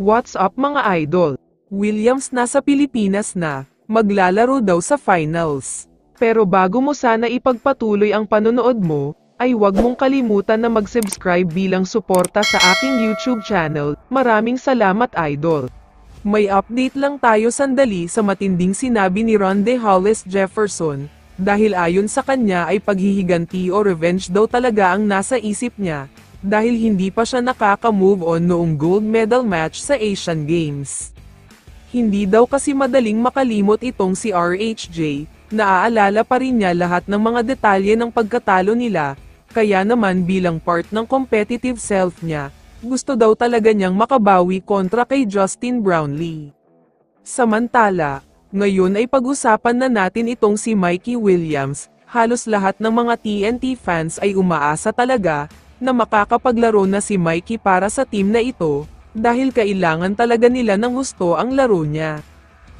What's up mga idol? Williams nasa Pilipinas na, maglalaro daw sa finals. Pero bago mo sana ipagpatuloy ang panonood mo, ay huwag mong kalimutan na mag-subscribe bilang suporta sa aking YouTube channel. Maraming salamat idol. May update lang tayo sandali sa matinding sinabi ni Rondae Hollis Jefferson, dahil ayon sa kanya ay paghihiganti o revenge daw talaga ang nasa isip niya, dahil hindi pa siya nakaka-move on noong gold medal match sa Asian Games. Hindi daw kasi madaling makalimot itong si RHJ, naaalala pa rin niya lahat ng mga detalye ng pagkatalo nila, kaya naman bilang part ng competitive self niya, gusto daw talaga niyang makabawi kontra kay Justin Brownlee. Samantala, ngayon ay pag-usapan na natin itong si Mikey Williams, halos lahat ng mga TNT fans ay umaasa talaga, na makakapaglaro na si Mikey para sa team na ito, dahil kailangan talaga nila ng husto ang laro niya.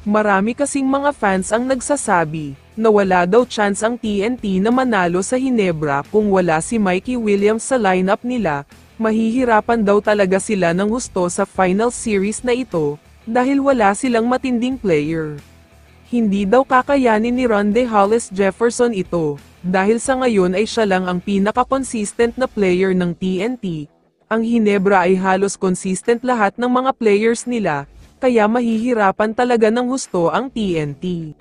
Marami kasing mga fans ang nagsasabi, na wala daw chance ang TNT na manalo sa Hinebra kung wala si Mikey Williams sa lineup nila, mahihirapan daw talaga sila ng husto sa final series na ito, dahil wala silang matinding player. Hindi daw kakayanin ni Rondae Hollis Jefferson ito, dahil sa ngayon ay siya lang ang pinaka-consistent na player ng TNT. Ang Hinebra ay halos consistent lahat ng mga players nila, kaya mahihirapan talaga ng husto ang TNT.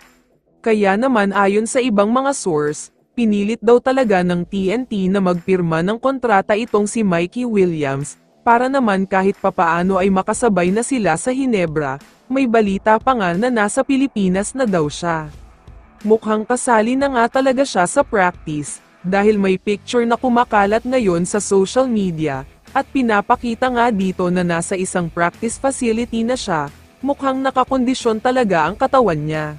Kaya naman ayon sa ibang mga source, pinilit daw talaga ng TNT na magpirma ng kontrata itong si Mikey Williams, para naman kahit papaano ay makasabay na sila sa Hinebra. May balita pa nga na nasa Pilipinas na daw siya. Mukhang kasali na nga talaga siya sa practice, dahil may picture na kumakalat ngayon sa social media, at pinapakita nga dito na nasa isang practice facility na siya, mukhang nakakondisyon talaga ang katawan niya.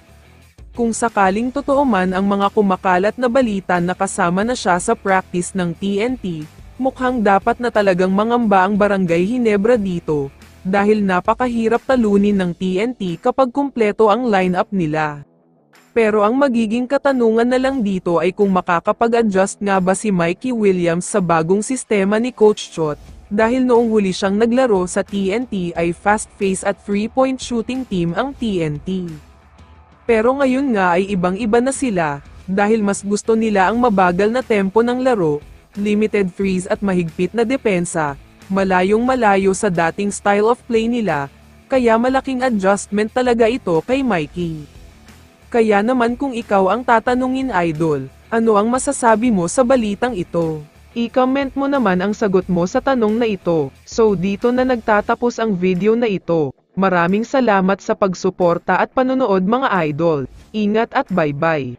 Kung sakaling totoo man ang mga kumakalat na balita na kasama na siya sa practice ng TNT, mukhang dapat na talagang mangamba ang Barangay Hinebra dito, dahil napakahirap talunin ng TNT kapag kumpleto ang lineup nila. Pero ang magiging katanungan na lang dito ay kung makakapag-adjust nga ba si Mikey Williams sa bagong sistema ni Coach Chot, dahil noong huli siyang naglaro sa TNT ay fast-paced at 3-point shooting team ang TNT. Pero ngayon nga ay ibang-iba na sila, dahil mas gusto nila ang mabagal na tempo ng laro, limited threes at mahigpit na depensa, malayong malayo sa dating style of play nila, kaya malaking adjustment talaga ito kay Mikey. Kaya naman kung ikaw ang tatanungin idol, ano ang masasabi mo sa balitang ito? I-comment mo naman ang sagot mo sa tanong na ito. So dito na nagtatapos ang video na ito. Maraming salamat sa pagsuporta at panonood mga idol. Ingat at bye-bye.